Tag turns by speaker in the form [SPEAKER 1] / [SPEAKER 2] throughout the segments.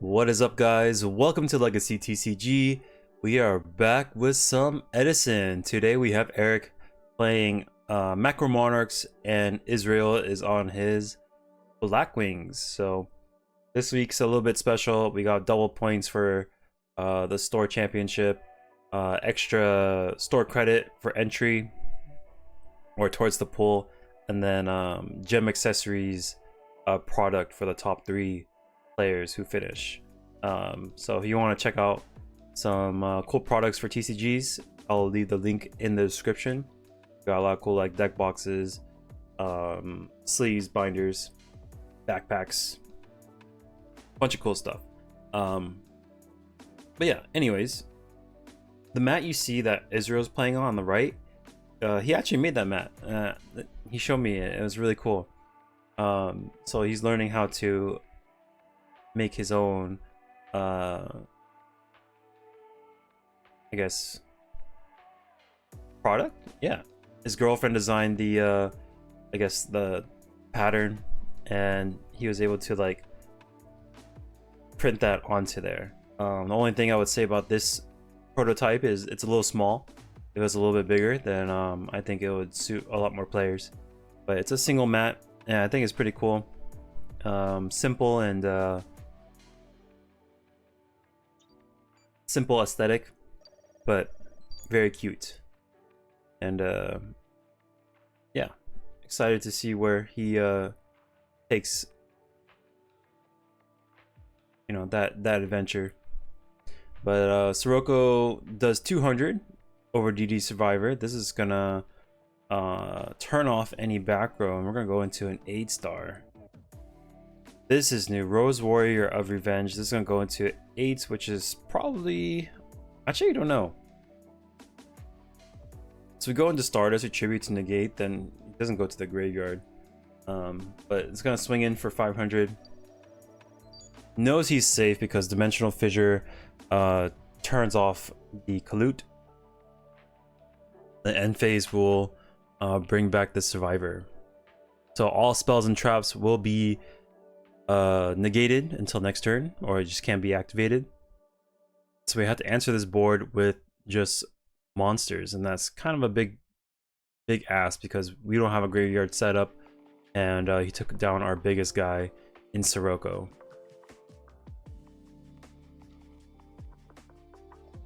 [SPEAKER 1] What is up, guys? Welcome to Legacy TCG. We are back with some Edison. Today we have Eric playing Macro Monarchs and Israel is on his Blackwings. So this week's a little bit special. We got double points for the store championship, extra store credit for entry or towards the pool, and then gem accessories product for the top 3 players who finish. So if you want to check out some cool products for TCGs, I'll leave the link in the description. Got a lot of cool like deck boxes, sleeves, binders, backpacks, bunch of cool stuff. But yeah, anyways, the mat you see that Israel's playing on the right, he actually made that mat. He showed me it. It was really cool. So he's learning how to make his own I guess product. Yeah, his girlfriend designed the I guess the pattern, and he was able to like print that onto there. The only thing I would say about this prototype is it's a little small. If it was a little bit bigger, then I think it would suit a lot more players, but it's a single mat and I think it's pretty cool. Simple and simple aesthetic, but very cute. And yeah, excited to see where he takes that adventure. But Sirocco does 200 over DD Survivor. This is gonna turn off any back row, and we're gonna go into an 8-star. This is new. Rose Warrior of Revenge. This is gonna go into 8, which is probably, actually I don't know. So we go into Stardust, we tribute to negate, then it doesn't go to the graveyard. But it's gonna swing in for 500. Knows he's safe because Dimensional Fissure turns off the Colute. The end phase will bring back the Survivor. So all spells and traps will be negated until next turn, or it just can't be activated. So we have to answer this board with just monsters, and that's kind of a big ask because we don't have a graveyard setup, and he took down our biggest guy in Sirocco.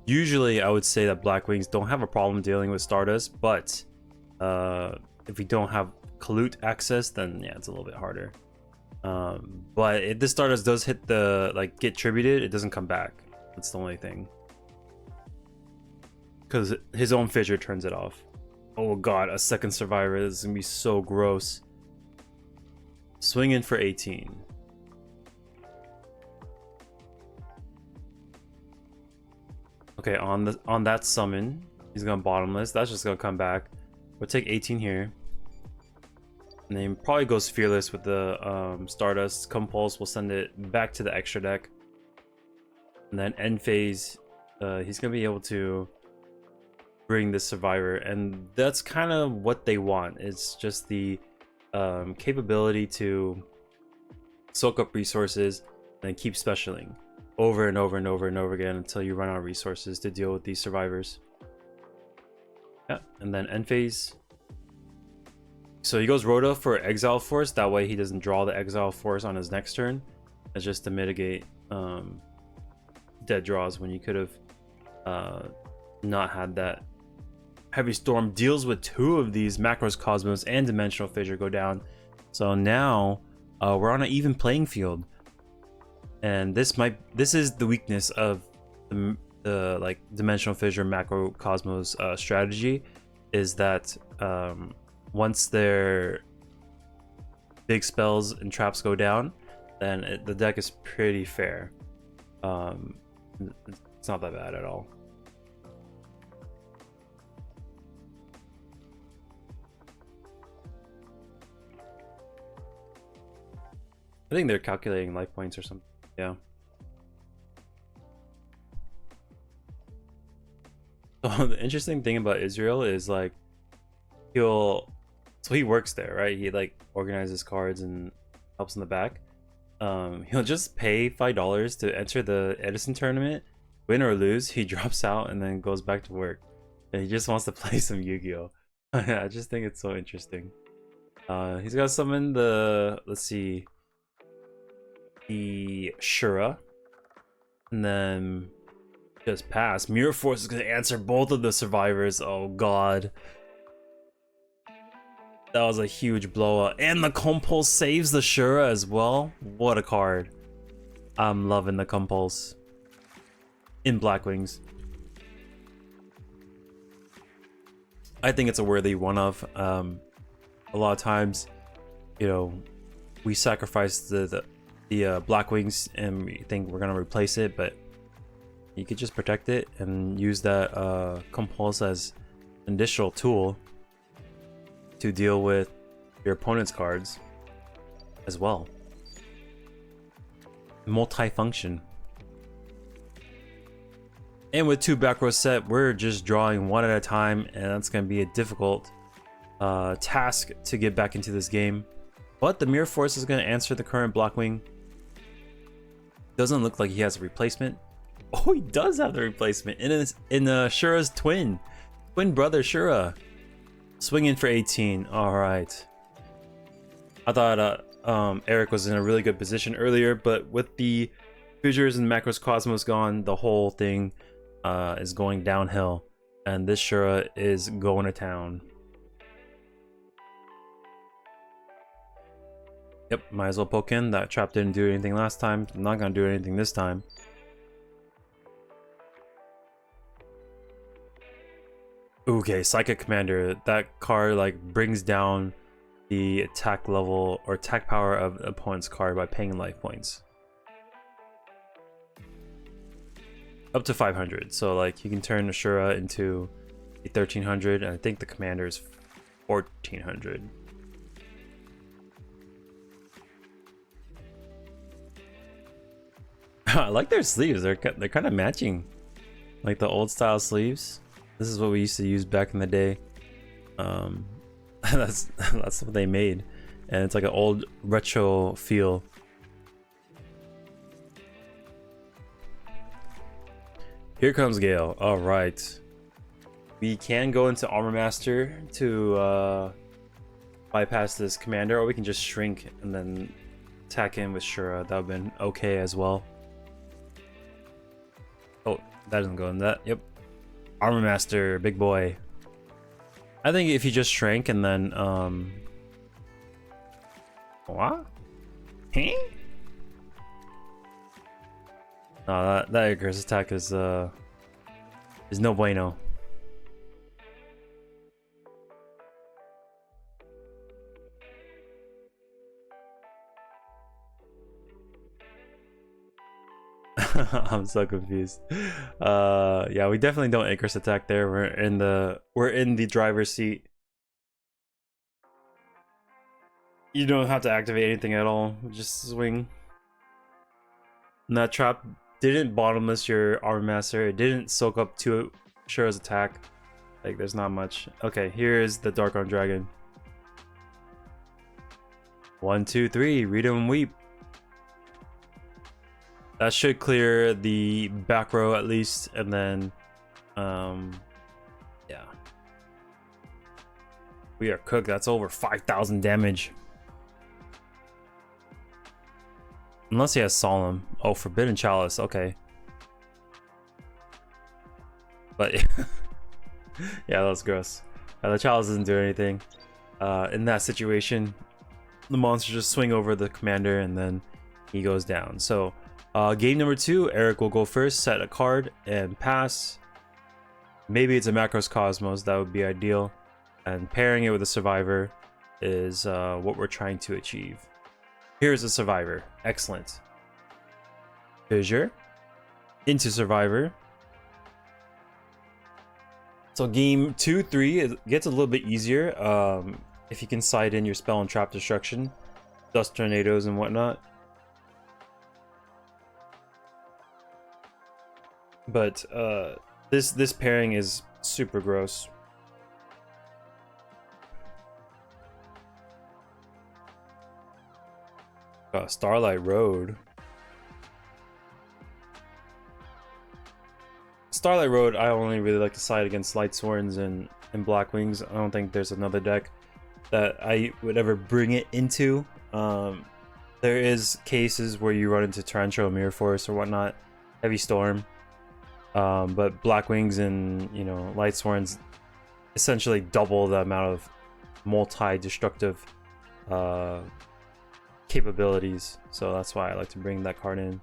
[SPEAKER 1] Usually I would say that Blackwings don't have a problem dealing with Stardust, but if we don't have Colute access, then yeah, it's a little bit harder. But if this Stardust does hit the get tributed, it doesn't come back. That's the only thing, because his own fissure turns it off. Oh god, a second Survivor. This is gonna be so gross. Swing in for 18. Okay, on that summon, he's gonna bottomless. That's just gonna come back. We'll take 18 here. And then probably goes Fearless with the Stardust. Compulse will send it back to the extra deck. And then end phase, he's going to be able to bring the Survivor. And that's kind of what they want. It's just the capability to soak up resources and keep specialing over and over and over and over again until you run out of resources to deal with these Survivors. Yeah, and then end phase. So he goes Rhoda for Exile Force, that way he doesn't draw the Exile Force on his next turn. That's just to mitigate dead draws when you could have not had that. Heavy Storm deals with 2 of these Macros, Cosmos, and Dimensional Fissure go down. So now we're on an even playing field. And this is the weakness of the like Dimensional Fissure, Macro, Cosmos strategy, is that once their big spells and traps go down, then the deck is pretty fair. It's not that bad at all. I think they're calculating life points or something. Yeah. So the interesting thing about Israel is like he works there, right? He like organizes cards and helps in the back. He'll just pay $5 to enter the Edison tournament. Win or lose, he drops out and then goes back to work. And he just wants to play some Yu-Gi-Oh! I just think it's so interesting. He's got summon the, let's see, the Shura. And then just pass. Mirror Force is going to answer both of the survivors. Oh god. That was a huge blowout. And the Compulse saves the Shura as well. What a card. I'm loving the Compulse. In Blackwings. I think it's a worthy one-of. A lot of times, you know, we sacrifice the Blackwings and we think we're gonna replace it, but you could just protect it and use that Compulse as an additional tool to deal with your opponent's cards as well. Multi-function. And with 2 back row set, we're just drawing one at a time, and that's going to be a difficult task to get back into this game. But the Mirror Force is going to answer the current Blackwing. Doesn't look like he has a replacement. Oh, he does have the replacement in Shura's twin brother Shura. Swinging for 18. All right. I thought Eric was in a really good position earlier, but with the Fissures and Macros Cosmos gone, the whole thing is going downhill, and this Shura is going to town. Yep, might as well poke in. That trap didn't do anything last time. I'm not gonna do anything this time. Okay, Psychic Commander. That card like brings down the attack level or attack power of the opponent's card by paying life points. Up to 500. So like you can turn Ashura into a 1300, and I think the commander is 1400. I like their sleeves. They're kind of matching, like the old style sleeves. This is what we used to use back in the day. That's what they made, and it's like an old retro feel. Here comes Gale. All right, we can go into Armor Master to bypass this commander, or we can just shrink and then attack in with Shura. That would have been okay as well. Oh, that doesn't go in that. Yep. Armor Master, big boy. I think if you just shrank and then what? Huh? No, that Icarus attack is no bueno. I'm so confused. Yeah, we definitely don't Icarus attack there. We're in the driver's seat. You don't have to activate anything at all. Just swing. And that trap didn't bottomless your Armor Master. It didn't soak up to Shura's attack. Like, there's not much. Okay, here's the Dark Arm Dragon. 1, 2, 3. Read 'em and weep. That should clear the back row at least, and then, yeah. We are cooked. That's over 5,000 damage. Unless he has Solemn. Oh, Forbidden Chalice. Okay. But, yeah, that was gross. The Chalice doesn't do anything. In that situation, the monster just swing over the commander, and then he goes down. So, game number 2, Eric will go first, set a card, and pass. Maybe it's a Macros Cosmos, that would be ideal. And pairing it with a Survivor is what we're trying to achieve. Here's a Survivor. Excellent. Fissure. Into Survivor. So game 2, 3, it gets a little bit easier if you can side in your Spell and Trap Destruction. Dust Tornadoes and whatnot. But this pairing is super gross. Starlight Road. Starlight Road, I only really like to side against Light Sworns and Blackwings. I don't think there's another deck that I would ever bring it into. There is cases where you run into Torrential Mirror Force or whatnot, Heavy Storm, but Blackwings and Light Sworns essentially double the amount of multi-destructive capabilities, so that's why I like to bring that card in.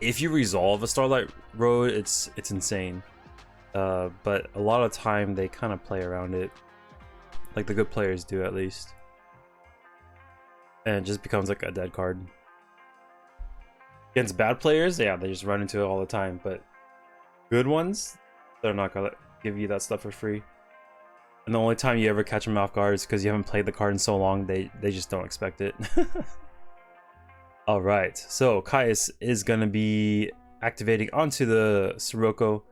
[SPEAKER 1] If you resolve a Starlight Road, it's insane, but a lot of time they kind of play around it, like the good players do at least, and it just becomes like a dead card. Against bad players, yeah, they just run into it all the time, but good ones, they're not gonna give you that stuff for free. And the only time you ever catch them off guard is because you haven't played the card in so long, they just don't expect it. Alright, so Caius is gonna be activating onto the Sirocco,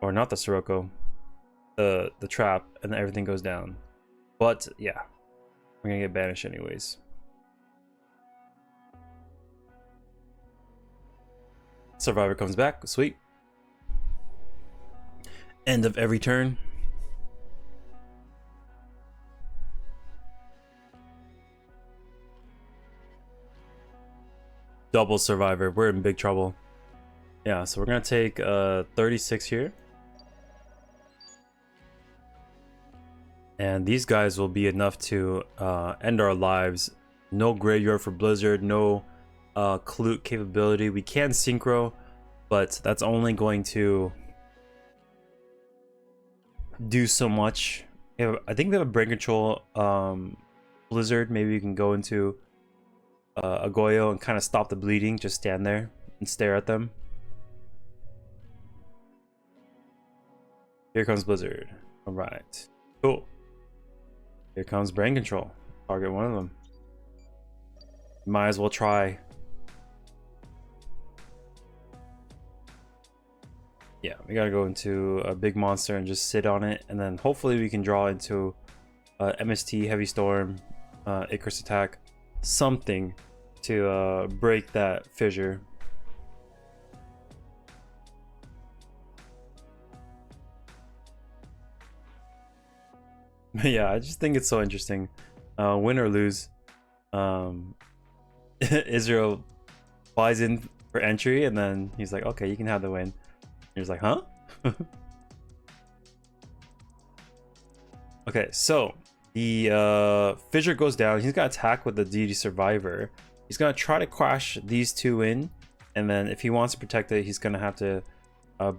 [SPEAKER 1] or not the Sirocco, the trap, and everything goes down. But yeah, we're gonna get banished anyways. Survivor comes back, sweet. End of every turn. Double Survivor, we're in big trouble. Yeah, so we're gonna take 36 here. And these guys will be enough to end our lives. No Graveyard for Blizzard, no Clute capability. We can Synchro, but that's only going to do so much. I think we have a Brain Control Blizzard. Maybe we can go into a Goyo and kind of stop the bleeding. Just stand there and stare at them. Here comes Blizzard. All right, cool. Here comes Brain Control. Target one of them. Might as well try. Yeah, we gotta go into a big monster and just sit on it, and then hopefully we can draw into MST, Heavy Storm, Icarus Attack, something to break that fissure. Yeah, I just think it's so interesting. Win or lose, Israel buys in for entry, and then he's like, okay, you can have the win. He's like, huh? Okay, so the fissure goes down. He's gonna attack with the Deity Survivor. He's gonna try to crash these two in, and then if he wants to protect it, he's gonna have to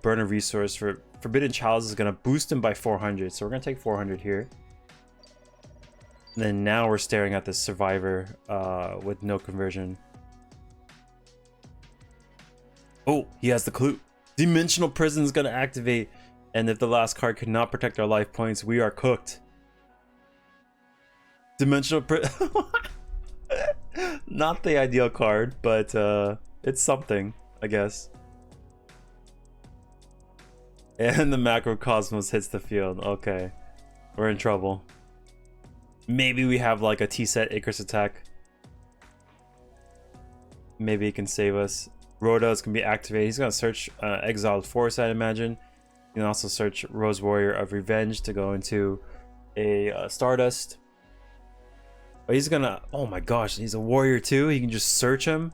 [SPEAKER 1] burn a resource. For Forbidden Chalice is gonna boost him by 400, so we're gonna take 400 here. And then now we're staring at this Survivor with no conversion. Oh, he has the Clute. Dimensional Prison is gonna activate, and if the last card could not protect our life points, we are cooked. Dimensional Prison. Not the ideal card, but it's something, I guess. And the Macrocosmos hits the field. Okay, we're in trouble. Maybe we have like a T-set Icarus Attack. Maybe it can save us. Rhoda is going to be activated. He's going to search Exiled Force, I'd imagine. You can also search Rose Warrior of Revenge to go into a Stardust. But he's going to... Oh my gosh, he's a warrior too? He can just search him?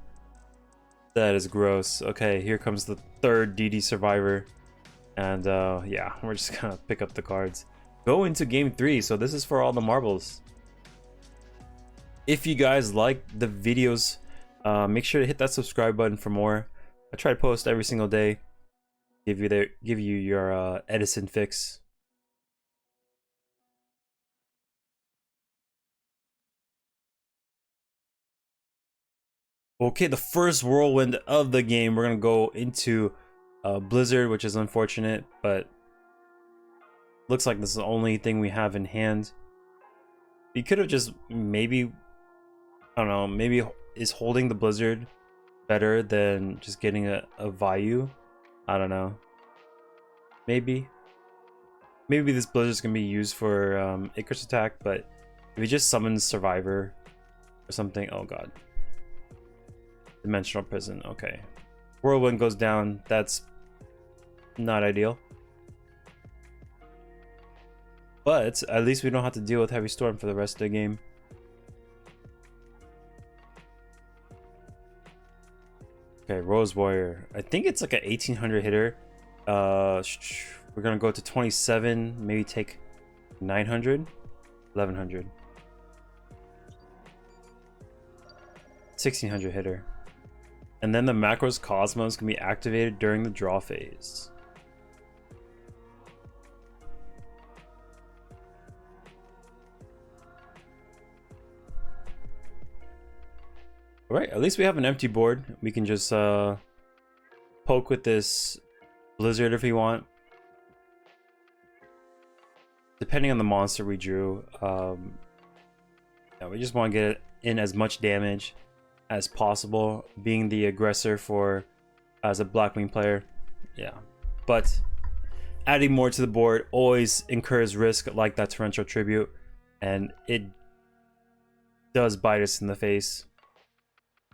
[SPEAKER 1] That is gross. Okay, here comes the third DD Survivor. And yeah, we're just going to pick up the cards. Go into game 3. So this is for all the marbles. If you guys like the videos, make sure to hit that subscribe button for more. I try to post every single day. Give you your Edison fix. Okay, the first whirlwind of the game. We're gonna go into Blizzard, which is unfortunate, but looks like this is the only thing we have in hand. We could have just maybe, I don't know, maybe is holding the Blizzard better than just getting a Vayu? I don't know. Maybe this Blizzard's gonna be used for Icarus Attack, but If he just summons Survivor or something, oh god. Dimensional Prison, okay. Whirlwind goes down, that's not ideal. But at least we don't have to deal with Heavy Storm for the rest of the game. Okay, Rose Warrior. I think it's like an 1800 hitter. We're gonna go to 27, maybe take 900, 1100, 1600 hitter. And then the Macros Cosmos can be activated during the draw phase. Alright, at least we have an empty board. We can just poke with this Blizzard if we want. Depending on the monster we drew. Yeah, we just want to get in as much damage as possible, being the aggressor as a Blackwing player. Yeah, but adding more to the board always incurs risk, like that Torrential Tribute, and it does bite us in the face.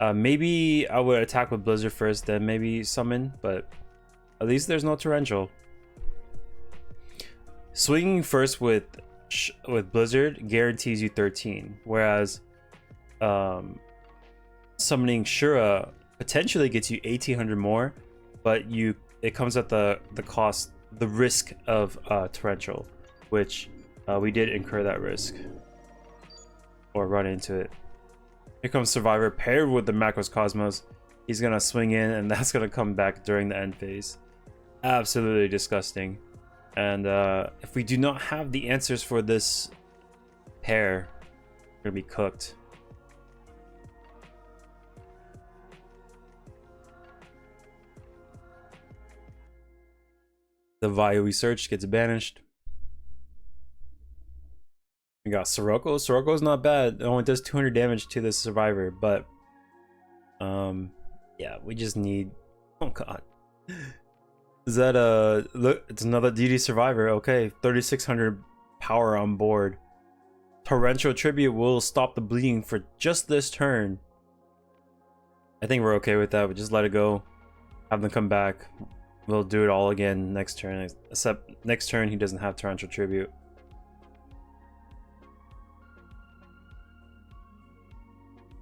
[SPEAKER 1] Maybe I would attack with Blizzard first, then maybe summon, but at least there's no Torrential. Swinging first with Blizzard guarantees you 13, whereas summoning Shura potentially gets you 1800 more, but it comes at the risk of Torrential, which we did incur that risk or run into it. Here comes Survivor paired with the Macros Cosmos. He's gonna swing in, and that's gonna come back during the end phase. Absolutely disgusting. And if we do not have the answers for this pair, we're gonna be cooked. The Vayu we searched gets banished. We got Sirocco. Sirocco's not bad. It only does 200 damage to the Survivor, but yeah, we just need, oh god. Is that look, it's another DD Survivor. Okay, 3600 power on board. Torrential Tribute will stop the bleeding for just this turn. I think we're okay with that. We just let it go. Have them come back. We'll do it all again next turn. Except next turn he doesn't have Torrential Tribute.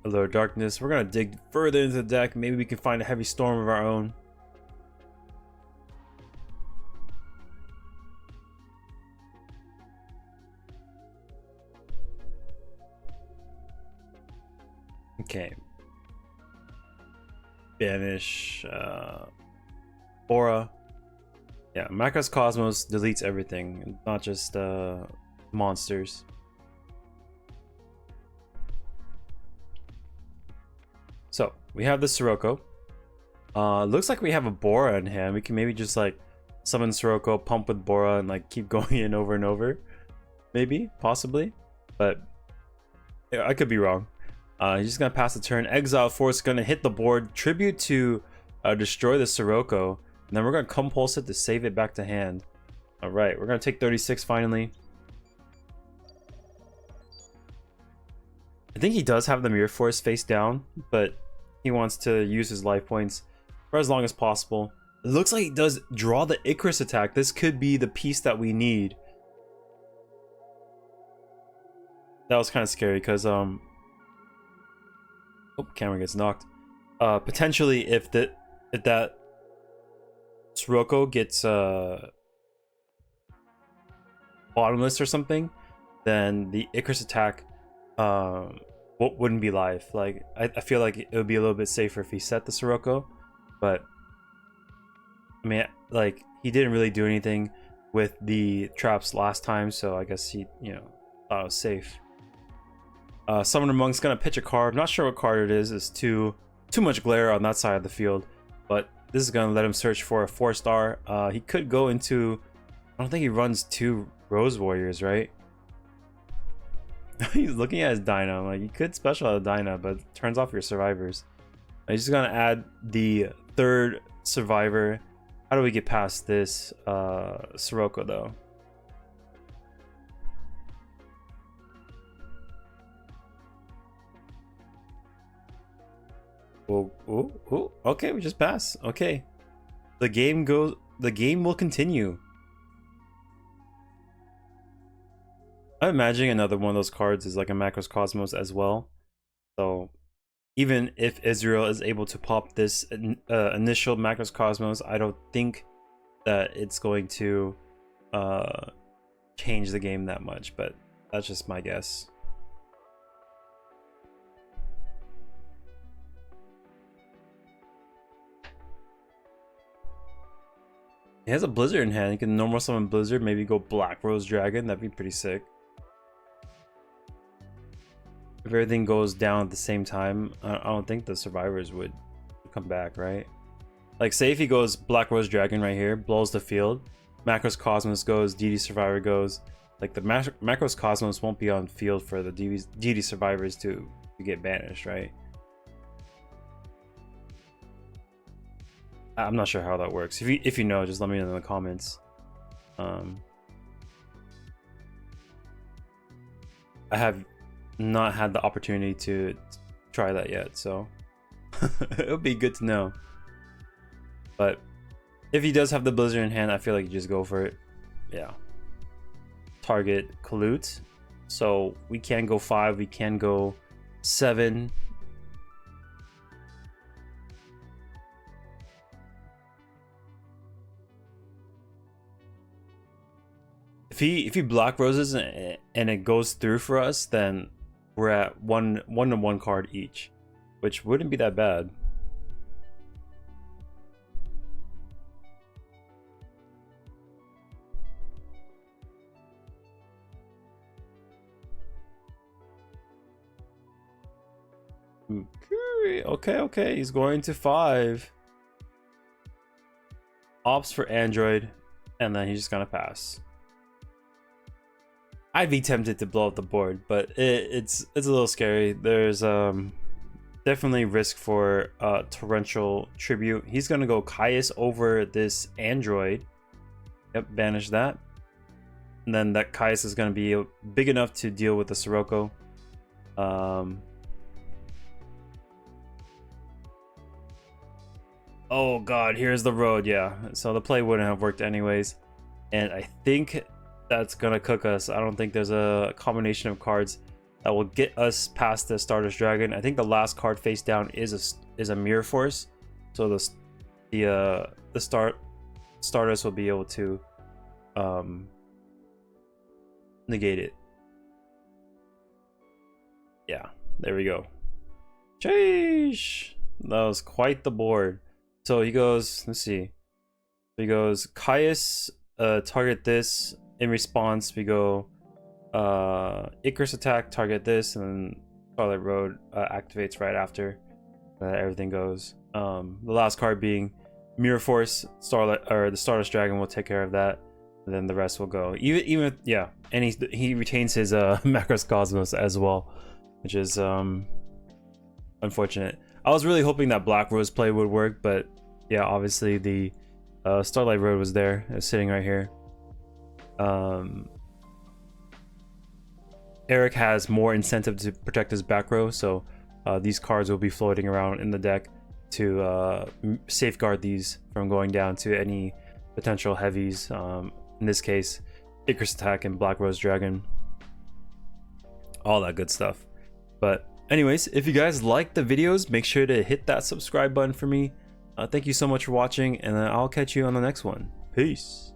[SPEAKER 1] Hello Darkness. We're gonna dig further into the deck. Maybe we can find a Heavy Storm of our own. Okay. Banish Aura. Yeah, Macros Cosmos deletes everything, not just monsters. So we have the Sirocco. Looks like we have a Bora in hand. We can maybe just like summon Sirocco, pump with Bora, and like keep going in over and over. Maybe, possibly, but yeah, I could be wrong. He's just gonna pass the turn. Exile Force gonna hit the board. Tribute to destroy the Sirocco, and then we're gonna compulse it to save it back to hand. All right, we're gonna take 36 finally. I think he does have the Mirror Force face down, but he wants to use his life points for as long as possible. It looks like he does draw the Icarus attack. This could be the piece that we need. That was kind of scary because oh, camera gets knocked. Potentially if that Sirocco gets bottomless or something, then the Icarus attack wouldn't be live. Like I feel like it would be a little bit safer if he set the Sirocco, but I mean, like he didn't really do anything with the traps last time, so I guess he, you know, thought it was safe. Summoner Monk's gonna pitch a card. I'm not sure what card it is. It's too much glare on that side of the field, but this is gonna let him search for a 4-star. He could go into, I don't think he runs 2 Rose Warriors, right? He's looking at his Dyna. Like, you could special out a Dyna, but turns off your survivors. He's just gonna add the 3rd survivor. How do we get past this Sirocco though? Oh, oh, oh, okay, we just passed. Okay. The game will continue. I'm imagining another one of those cards is like a Macros Cosmos as well. So even if Israel is able to pop this initial Macros Cosmos, I don't think that it's going to change the game that much, but that's just my guess. He has a Blizzard in hand. You can normal summon Blizzard, maybe go Black Rose Dragon. That'd be pretty sick. If everything goes down at the same time, I don't think the survivors would come back, right? Like, say if he goes Black Rose Dragon right here, blows the field, Macros Cosmos goes, DD Survivor goes. Like, the Macros Cosmos won't be on field for the DD Survivors to get banished, right? I'm not sure how that works. If you know, just let me know in the comments. I have not had the opportunity to try that yet, so it would be good to know. But if he does have the Blizzard in hand, I feel like you just go for it. Yeah. Target Kalut. So we can go 5, we can go 7. If he Black Roses and it goes through for us, then we're at one card each, which wouldn't be that bad. Okay, he's going to 5. Ops for Android, and then he's just gonna pass. I'd be tempted to blow up the board, but it's a little scary. There's definitely risk for torrential tribute. He's gonna go Caius over this Android. Yep, banish that. And then that Caius is gonna be big enough to deal with the Sirocco. Oh god, here's the road. Yeah, so the play wouldn't have worked anyways, and I think that's gonna cook us. I don't think there's a combination of cards that will get us past the Stardust Dragon. I think the last card face down is a Mirror Force, so the Stardust will be able to negate it. Yeah, there we go. Sheesh, that was quite the board. So he goes, let's see, he goes Caius, target this. In response, we go Icarus attack, target this, and then Starlight Road activates right after. Everything goes. The last card being Mirror Force, Starlight, or the Stardust Dragon will take care of that, and then the rest will go. Even yeah, and he retains his Macros Cosmos as well, which is unfortunate. I was really hoping that Black Rose play would work, but yeah, obviously the Starlight Road was there, it was sitting right here. Eric has more incentive to protect his back row, so these cards will be floating around in the deck to safeguard these from going down to any potential heavies. In this case, Icarus attack and Black Rose Dragon, all that good stuff. But anyways, if you guys like the videos, make sure to hit that subscribe button for me. Thank you so much for watching, and I'll catch you on the next one. Peace.